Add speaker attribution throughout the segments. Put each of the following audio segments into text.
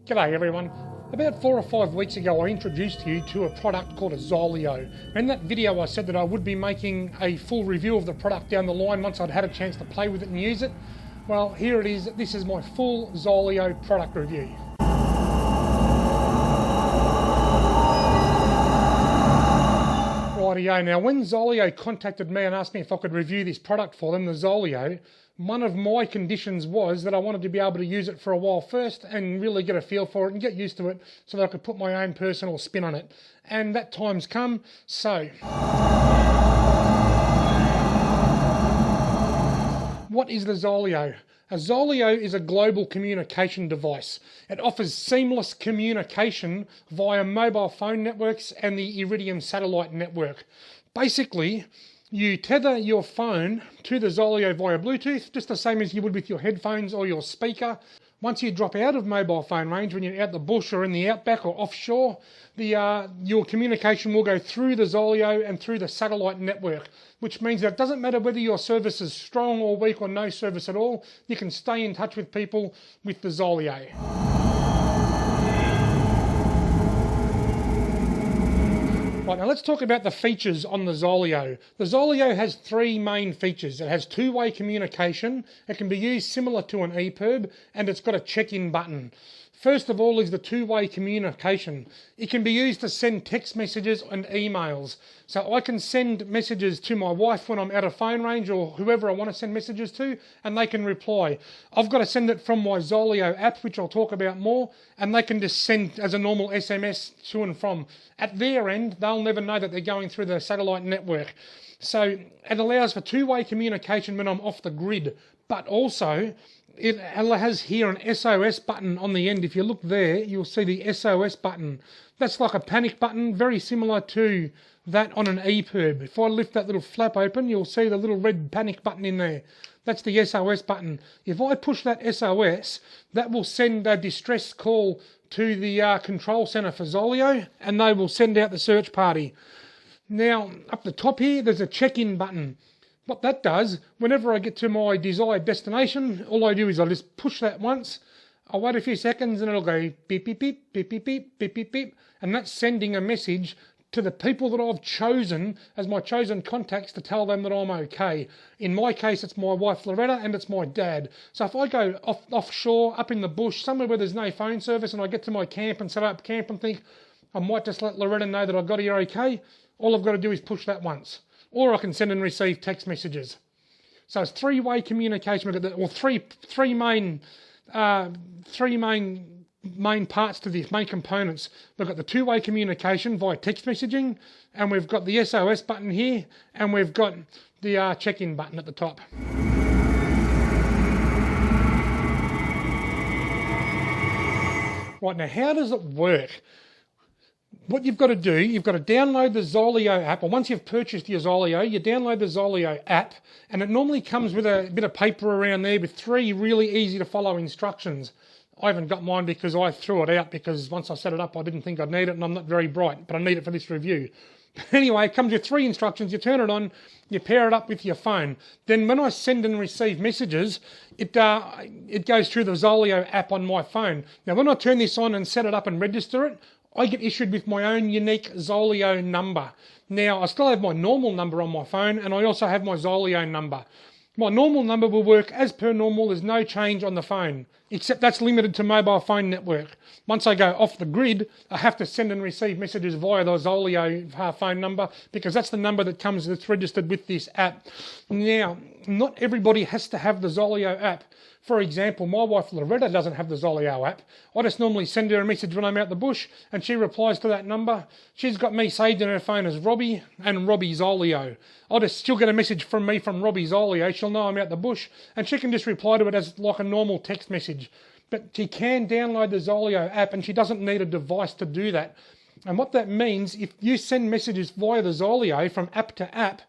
Speaker 1: G'day everyone. About 4 or 5 weeks ago I introduced you to a product called a ZOLEO. In that video I said that I would be making a full review of the product down the line once I'd had a chance to play with it and use it. Well, here it is. This is my full ZOLEO product review. Rightio, now when ZOLEO contacted me and asked me if I could review this product for them, the ZOLEO, one of my conditions was that I wanted to be able to use it for a while first and really get a feel for it and get used to it so that I could put my own personal spin on it. And that time's come, so... What is the ZOLEO? A ZOLEO is a global communication device. It offers seamless communication via mobile phone networks and the Iridium satellite network. Basically, you tether your phone to the ZOLEO via Bluetooth, just the same as you would with your headphones or your speaker. Once you drop out of mobile phone range, when you're out the bush or in the outback or offshore, your communication will go through the ZOLEO and through the satellite network, which means that it doesn't matter whether your service is strong or weak or no service at all, you can stay in touch with people with the ZOLEO. Right, now let's talk about the features on the ZOLEO. The ZOLEO has 3 main features. It has two-way communication, it can be used similar to an EPIRB, and it's got a check-in button. First of all is the two-way communication. It can be used to send text messages and emails. So I can send messages to my wife when I'm out of phone range or whoever I want to send messages to, and they can reply. I've got to send it from my ZOLEO app, which I'll talk about more, and they can just send as a normal SMS to and from. At their end, they'll never know that they're going through the satellite network. So it allows for two-way communication when I'm off the grid, but also it has here an SOS button on the end. If you look there, you'll see the SOS button. That's like a panic button, very similar to that on an EPIRB. If I lift that little flap open, you'll see the little red panic button in there. That's the SOS button. If I push that SOS, that will send a distress call to the control centre for ZOLEO, and they will send out the search party. Now, up the top here, there's a check-in button. What that does, whenever I get to my desired destination, all I do is I just push that once, I'll wait a few seconds and it'll go beep, beep, beep, beep, beep, beep, beep, beep, beep, and that's sending a message to the people that I've chosen as my chosen contacts to tell them that I'm okay. In my case, it's my wife Loretta and it's my dad. So if I go offshore, up in the bush, somewhere where there's no phone service, and I get to my camp and set up camp and think, I might just let Loretta know that I got here okay, all I've got to do is push that once. Or I can send and receive text messages. So it's three-way communication, or three main parts to this, main components. We've got the two-way communication via text messaging, and we've got the SOS button here, and we've got the check-in button at the top. Right, now how does it work? What you've got to do, you've got to download the ZOLEO app, or once you've purchased your ZOLEO, you download the ZOLEO app, and it normally comes with a bit of paper around there with 3 really easy to follow instructions. I haven't got mine because I threw it out because once I set it up I didn't think I'd need it, and I'm not very bright, but I need it for this review. Anyway, it comes with 3 instructions. You turn it on, you pair it up with your phone. Then when I send and receive messages, it goes through the ZOLEO app on my phone. Now when I turn this on and set it up and register it, I get issued with my own unique ZOLEO number. Now, I still have my normal number on my phone, and I also have my ZOLEO number. My normal number will work as per normal. There's no change on the phone, except that's limited to mobile phone network. Once I go off the grid, I have to send and receive messages via the ZOLEO phone number, because that's the number that's registered with this app. Now, not everybody has to have the ZOLEO app. For example, my wife Loretta doesn't have the ZOLEO app. I just normally send her a message when I'm out the bush, and she replies to that number. She's got me saved in her phone as Robbie and Robbie ZOLEO. She'll get a message from me from Robbie ZOLEO. She'll know I'm out the bush, and she can just reply to it as like a normal text message. But she can download the ZOLEO app, and she doesn't need a device to do that. And what that means, if you send messages via the ZOLEO from app to app,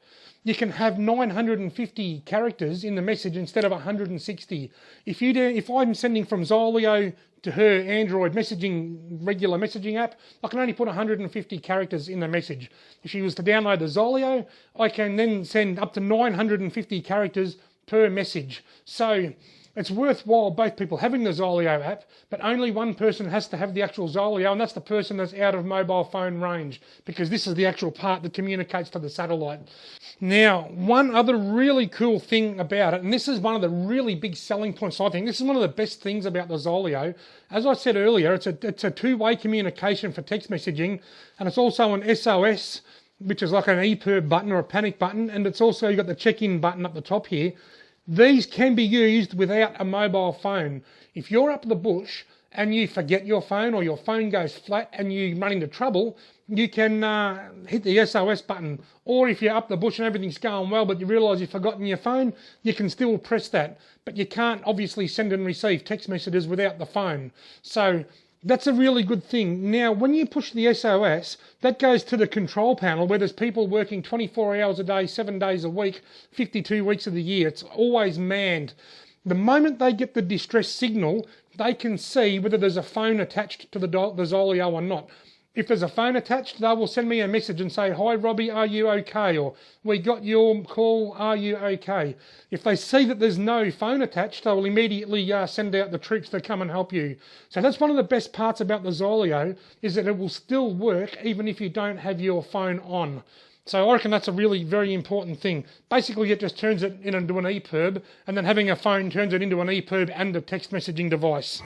Speaker 1: you can have 950 characters in the message instead of 160. If I'm sending from ZOLEO to her Android regular messaging app, I can only put 150 characters in the message. If she was to download the ZOLEO, I can then send up to 950 characters per message. So it's worthwhile both people having the ZOLEO app, but only one person has to have the actual ZOLEO, and that's the person that's out of mobile phone range, because this is the actual part that communicates to the satellite. Now, one other really cool thing about it, and this is one of the really big selling points, I think, this is one of the best things about the ZOLEO. As I said earlier, it's a two-way communication for text messaging, and it's also an SOS, which is like an EPIRB button or a panic button, and it's also, you've got the check-in button up the top here. These can be used without a mobile phone. If you're up the bush and you forget your phone, or your phone goes flat and you run into trouble, you can hit the SOS button. Or if you're up the bush and everything's going well but you realise you've forgotten your phone, you can still press that. But you can't obviously send and receive text messages without the phone. So that's a really good thing. Now, when you push the SOS, that goes to the control panel where there's people working 24 hours a day, 7 days a week, 52 weeks of the year. It's always manned. The moment they get the distress signal, they can see whether there's a phone attached to the ZOLEO or not. If there's a phone attached, they will send me a message and say, "Hi Robbie, are you okay?" Or "We got your call, are you okay?" If they see that there's no phone attached, they will immediately send out the troops to come and help you. So that's one of the best parts about the ZOLEO, is that it will still work even if you don't have your phone on. So I reckon that's a really very important thing. Basically, it just turns it into an EPIRB, and then having a phone turns it into an EPIRB and a text messaging device.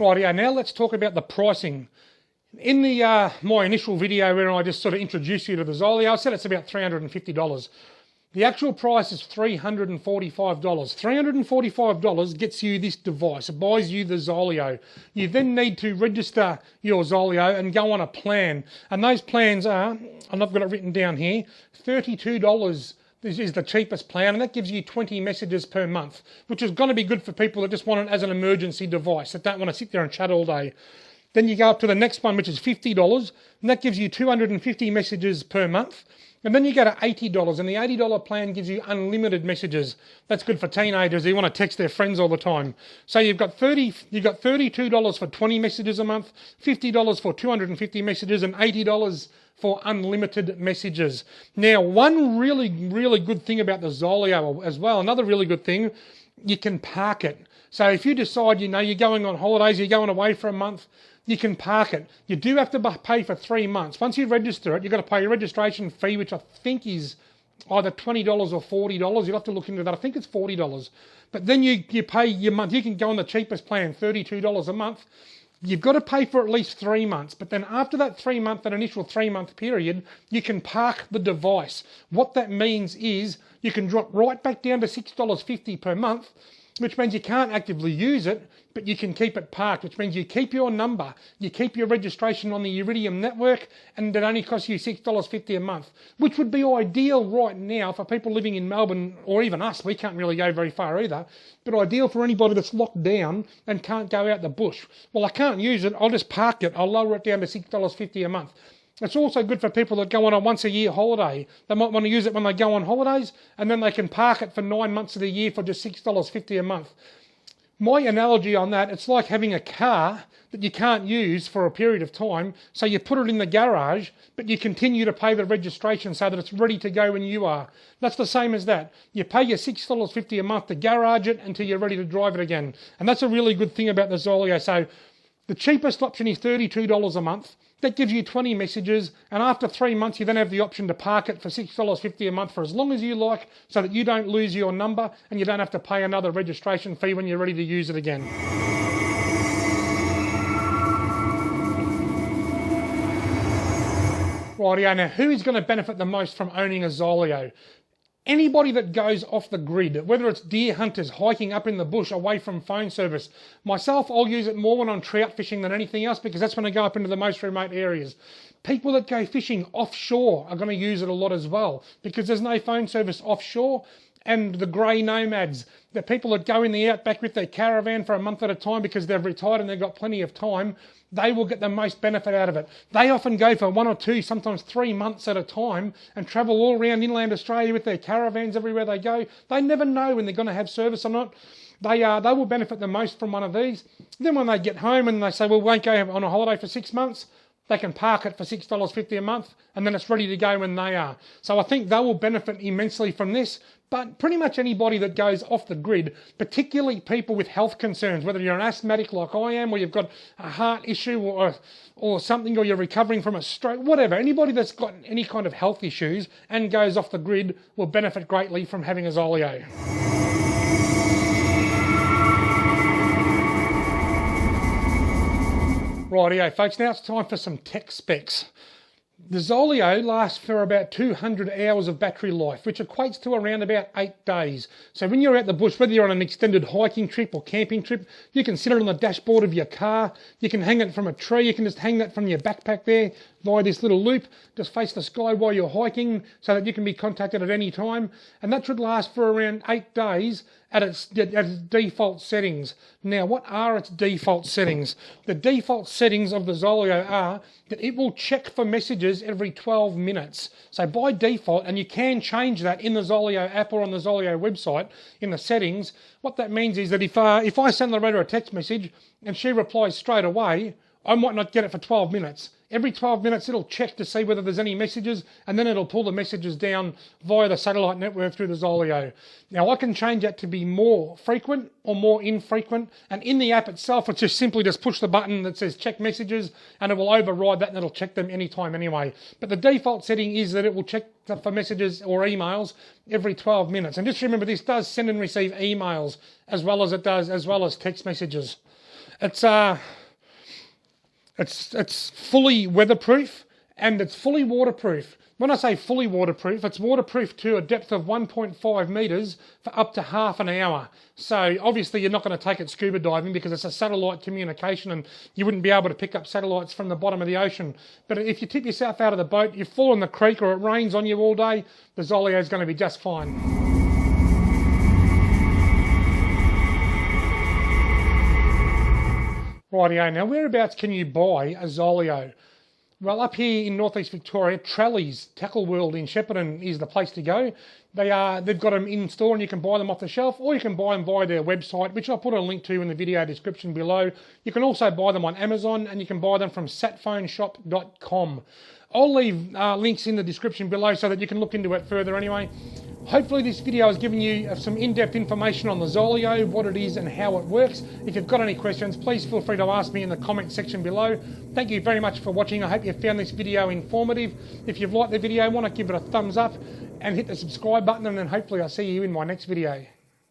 Speaker 1: Rightio, now let's talk about the pricing. In the my initial video where I just sort of introduced you to the ZOLEO, I said it's about $350. The actual price is $345. $345 gets you this device. It buys you the ZOLEO. You then need to register your ZOLEO and go on a plan. And those plans are, and I've got it written down here, $32. This is the cheapest plan, and that gives you 20 messages per month, which is going to be good for people that just want it as an emergency device, that don't want to sit there and chat all day. Then you go up to the next one, which is $50, and that gives you 250 messages per month. And then you go to $80, and the $80 plan gives you unlimited messages. That's good for teenagers who want to text their friends all the time. So you've got $32 for 20 messages a month, $50 for 250 messages, and $80 for unlimited messages. Now, one really, really good thing about the ZOLEO as well, another really good thing, you can park it. So if you decide, you're going on holidays, you're going away for a month, you can park it. You do have to pay for 3 months. Once you register it, you've got to pay a registration fee, which I think is either $20 or $40. You'll have to look into that. I think it's $40. But then you pay your month. You can go on the cheapest plan, $32 a month. You've got to pay for at least 3 months, but then after that 3 month, that initial 3 month period, you can park the device. What that means is you can drop right back down to $6.50 per month, which means you can't actively use it, but you can keep it parked, which means you keep your number, you keep your registration on the Iridium network, and it only costs you $6.50 a month, which would be ideal right now for people living in Melbourne, or even us. We can't really go very far either, but ideal for anybody that's locked down and can't go out the bush. Well, I can't use it, I'll just park it, I'll lower it down to $6.50 a month. It's also good for people that go on a once-a-year holiday. They might want to use it when they go on holidays, and then they can park it for 9 months of the year for just $6.50 a month. My analogy on that, it's like having a car that you can't use for a period of time, so you put it in the garage, but you continue to pay the registration so that it's ready to go when you are. That's the same as that. You pay your $6.50 a month to garage it until you're ready to drive it again. And that's a really good thing about the ZOLEO. So the cheapest option is $32 a month. That gives you 20 messages, and after 3 months you then have the option to park it for $6.50 a month for as long as you like, so that you don't lose your number and you don't have to pay another registration fee when you're ready to use it again. Rightio, now who is going to benefit the most from owning a ZOLEO? Anybody that goes off the grid, whether it's deer hunters hiking up in the bush away from phone service. Myself, I'll use it more when I'm trout fishing than anything else, because that's when I go up into the most remote areas. People that go fishing offshore are going to use it a lot as well, because there's no phone service offshore. And the grey nomads, the people that go in the outback with their caravan for a month at a time because they've retired and they've got plenty of time, they will get the most benefit out of it. They often go for 1 or 2, sometimes 3 months at a time and travel all around inland Australia with their caravans everywhere they go. They never know when they're going to have service or not. They will benefit the most from one of these. Then when they get home and they say, well, we won't go on a holiday for 6 months, they can park it for $6.50 a month, and then it's ready to go when they are. So I think they will benefit immensely from this. But pretty much anybody that goes off the grid, particularly people with health concerns, whether you're an asthmatic like I am, or you've got a heart issue or something, or you're recovering from a stroke, whatever, anybody that's got any kind of health issues and goes off the grid will benefit greatly from having a ZOLEO. Rightio folks, now it's time for some tech specs. The ZOLEO lasts for about 200 hours of battery life, which equates to around about 8 days. So when you're out the bush, whether you're on an extended hiking trip or camping trip, you can sit it on the dashboard of your car, you can hang it from a tree, you can just hang that from your backpack there via this little loop, just face the sky while you're hiking so that you can be contacted at any time. And that should last for around 8 days at its default settings. Now, what are its default settings? The default settings of the ZOLEO are that it will check for messages every 12 minutes. So by default, and you can change that in the ZOLEO app or on the ZOLEO website in the settings, what that means is that if I send Loretta a text message and she replies straight away, I might not get it for 12 minutes. Every 12 minutes it'll check to see whether there's any messages, and then it'll pull the messages down via the satellite network through the ZOLEO. Now I can change that to be more frequent or more infrequent, and in the app itself it's just simply push the button that says check messages and it will override that and it'll check them anytime anyway. But the default setting is that it will check for messages or emails every 12 minutes. And just remember, this does send and receive emails as well as text messages. It's fully weatherproof and it's fully waterproof. When I say fully waterproof, it's waterproof to a depth of 1.5 metres for up to half an hour. So obviously you're not going to take it scuba diving because it's a satellite communication and you wouldn't be able to pick up satellites from the bottom of the ocean. But if you tip yourself out of the boat, you fall in the creek or it rains on you all day, the ZOLEO is going to be just fine. Rightio, now whereabouts can you buy a ZOLEO? Well, up here in northeast Victoria, Trellies Tackle World in Shepparton is the place to go. They've got them in store and you can buy them off the shelf, or you can buy them via their website, which I'll put a link to in the video description below. You can also buy them on Amazon and you can buy them from satphoneshop.com. I'll leave links in the description below so that you can look into it further anyway. Hopefully this video has given you some in-depth information on the ZOLEO, what it is and how it works. If you've got any questions, please feel free to ask me in the comment section below. Thank you very much for watching. I hope you found this video informative. If you've liked the video, want to give it a thumbs up and hit the subscribe button, and then hopefully I'll see you in my next video.